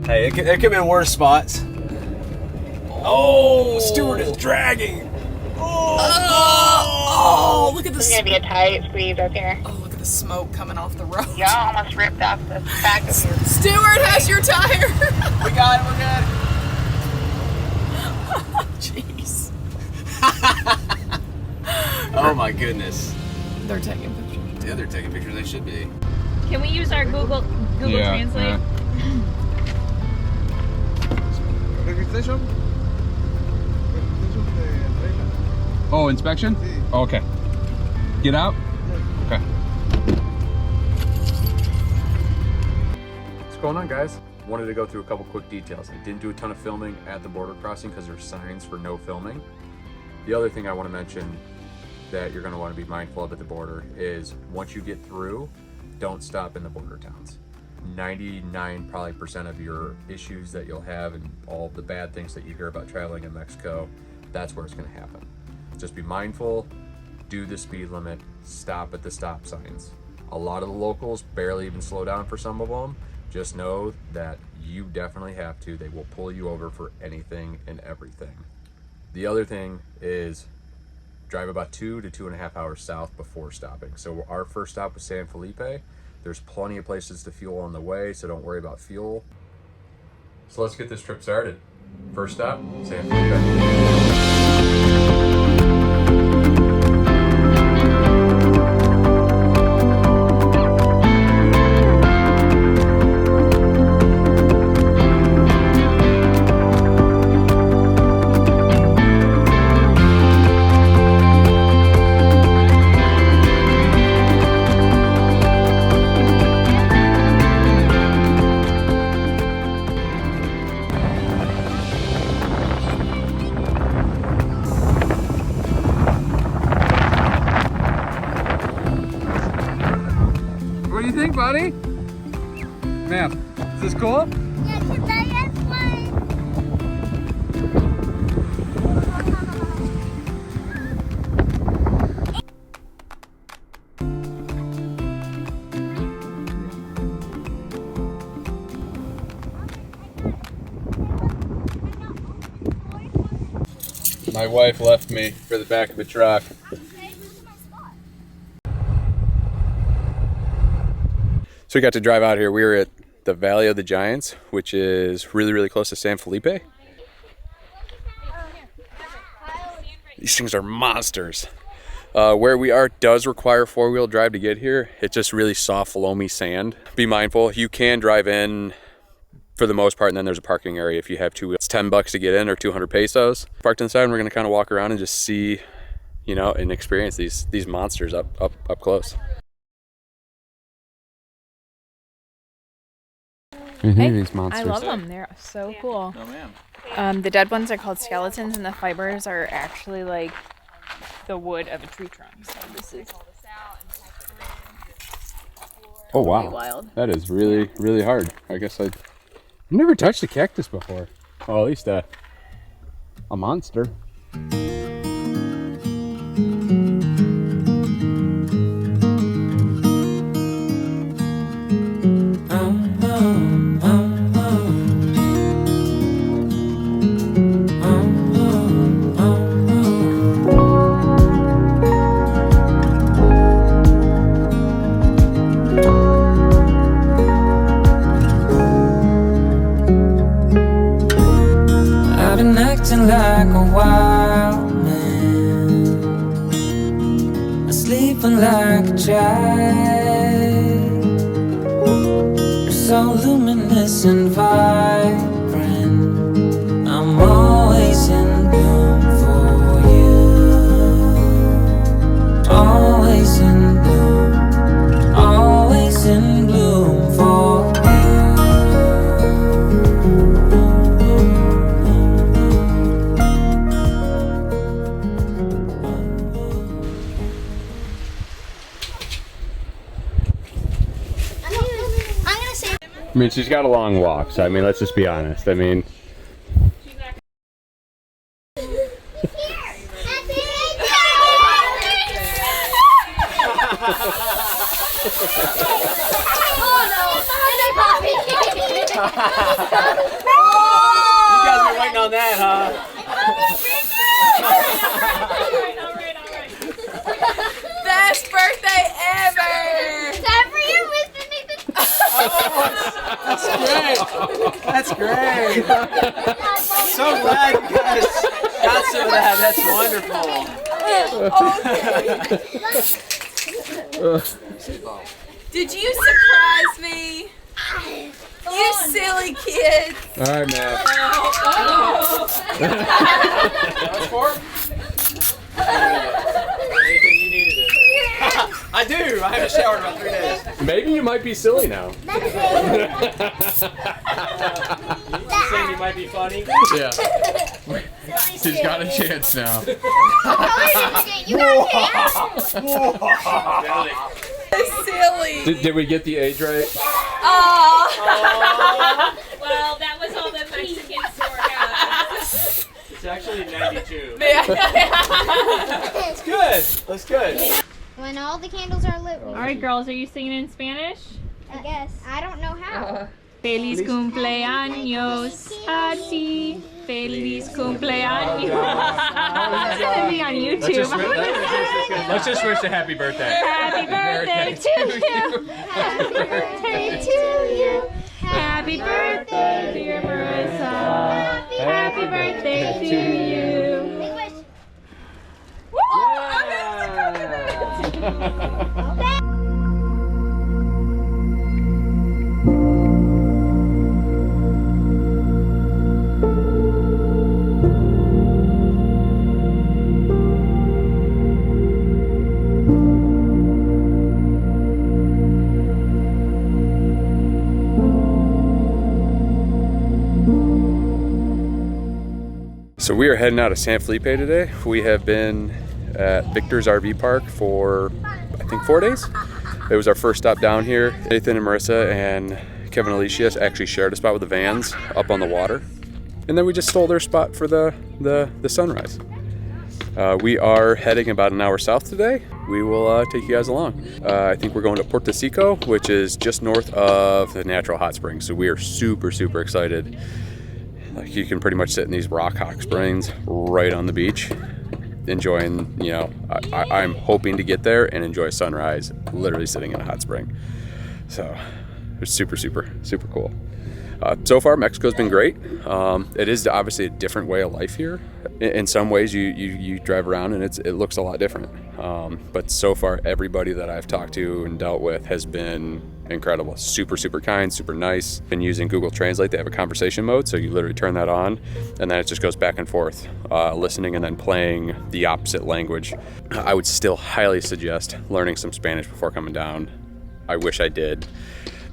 Hey, it could have been worse spots. Oh, Stewart is dragging. Oh, look at this. It's gonna be a tight squeeze up here. Oh, look at the smoke coming off the road. Y'all almost ripped off the back of your... Stewart has your tire. We got it, we're good. Jeez. Oh my goodness. They're taking pictures. Yeah, they're taking pictures. They should be. Can we use our Google Translate? Registration? Registration de regla. Oh, inspection? Sí. Oh, okay. Get out? Okay. What's going on, guys? Wanted to go through a couple quick details. I didn't do a ton of filming at the border crossing because there's signs for no filming. The other thing I want to mention that you're going to want to be mindful of at the border is once you get through, don't stop in the border towns. 99% probably of your issues that you'll have and all the bad things that you hear about traveling in Mexico, that's where it's going to happen. Just be mindful, do the speed limit, stop at the stop signs. A lot of the locals barely even slow down for some of them. Just know that you definitely have to. They will pull you over for anything and everything. The other thing is drive about 2 to 2.5 hours south before stopping. So our first stop was San Felipe. There's plenty of places to fuel on the way, so don't worry about fuel. So let's get this trip started. First stop, San Felipe. What do you think, buddy? Man, is this cool? Yeah, because I just want... My wife left me for the back of a truck. So we got to drive out here. We were at the Valley of the Giants, which is really, really close to San Felipe. These things are monsters. Where we are does require four-wheel drive to get here. It's just really soft, loamy sand. Be mindful. You can drive in for the most part, and then there's a parking area if you have two. It's $10 to get in or 200 pesos. Parked inside, and we're gonna kind of walk around and just see, you know, and experience these monsters up close. These monsters. I love them. They're so cool. Oh man. The dead ones are called skeletons, and the fibers are actually like the wood of a tree trunk. So this is Oh wow. wild. That is really, really hard. I guess I've never touched a cactus before. Well, at least a monster. I've been acting like a wild man, sleeping like a child. You're so luminous and vibrant. I'm always in bloom for you. Always in bloom. Always in bloom for you. I mean, she's got a long walk, so I mean, let's just be honest. I mean, Oh no! You guys been waiting on that, huh? Best birthday ever! Time for you, Mr. Nathan. That's great. So glad you guys got some of that. That's wonderful. Did you surprise me? You silly kid. All right, man. That's for Nathan, you needed it. I do. I haven't showered in about 3 days. Maybe you might be silly now. Saying you might be funny. Yeah. She's got a chance now. You got Silly. Did we get the age right? Aww. Well, that was all the Mexican store got. It's actually 92. That's Good. That's good. When all the candles are lit. All right, girls, are you singing in Spanish? I guess. I don't know how. Feliz cumpleaños a ti. Feliz cumpleaños. It's gonna be on YouTube. Let's just wish a happy birthday. Happy birthday to you. Happy birthday to you. Happy birthday, dear Marissa. Happy birthday to you. Big wish. So we are heading out of San Felipe today. We have been at Victor's RV Park for, I think, 4 days. It was our first stop down here. Nathan and Marissa and Kevin and Alicia actually shared a spot with the vans up on the water. And then we just stole their spot for the sunrise. We are heading about an hour south today. We will take you guys along. I think we're going to Puerto Seco, which is just north of the natural hot springs. So we are super, super excited. Like, you can pretty much sit in these rock hot springs right on the beach, enjoying, you know, I'm hoping to get there and enjoy sunrise, literally sitting in a hot spring. So it's super, super, super cool. So far, Mexico's been great. It is obviously a different way of life here. In some ways, you drive around and it looks a lot different. But so far, everybody that I've talked to and dealt with has been incredible. Super, super kind, super nice. Been using Google Translate. They have a conversation mode, so you literally turn that on, and then it just goes back and forth, listening and then playing the opposite language. I would still highly suggest learning some Spanish before coming down. I wish I did,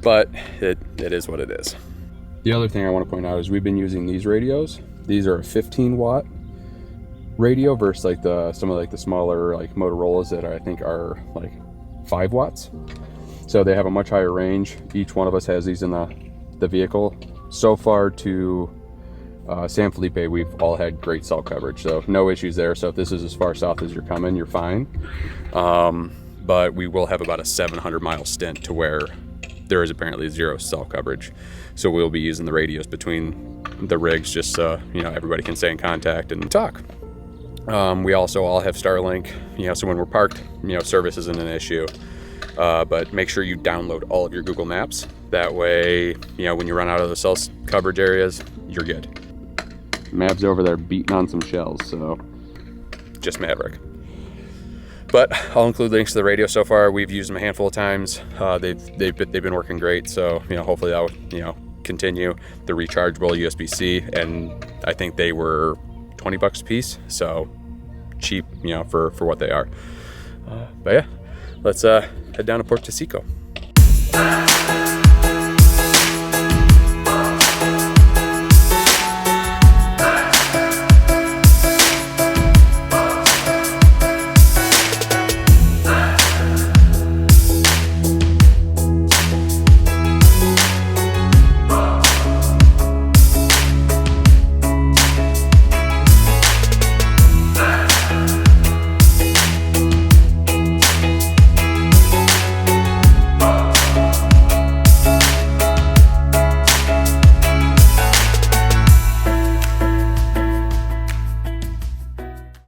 but it is what it is. The other thing I want to point out is we've been using these radios. These are a 15 watt radio versus like some of the smaller like Motorola's that I think are like 5 watts. So they have a much higher range. Each one of us has these in the vehicle. So far to San Felipe, we've all had great cell coverage, so no issues there. So if this is as far south as you're coming, you're fine. But we will have about a 700-mile stint to where there is apparently 0 cell coverage. So we'll be using the radios between the rigs just so, you know, everybody can stay in contact and talk. We also all have Starlink, you know, so when we're parked, you know, service isn't an issue. But make sure you download all of your Google Maps. That way, you know, when you run out of the cell coverage areas, you're good. Mav's over there beating on some shells, so just Maverick. But I'll include links to the radio so far. We've used them a handful of times. They've been working great, so, you know, hopefully that will, you know, continue. The rechargeable USB-C, and I think they were $20 a piece, so cheap, you know, for what they are. But yeah, let's head down to Puerto Seco.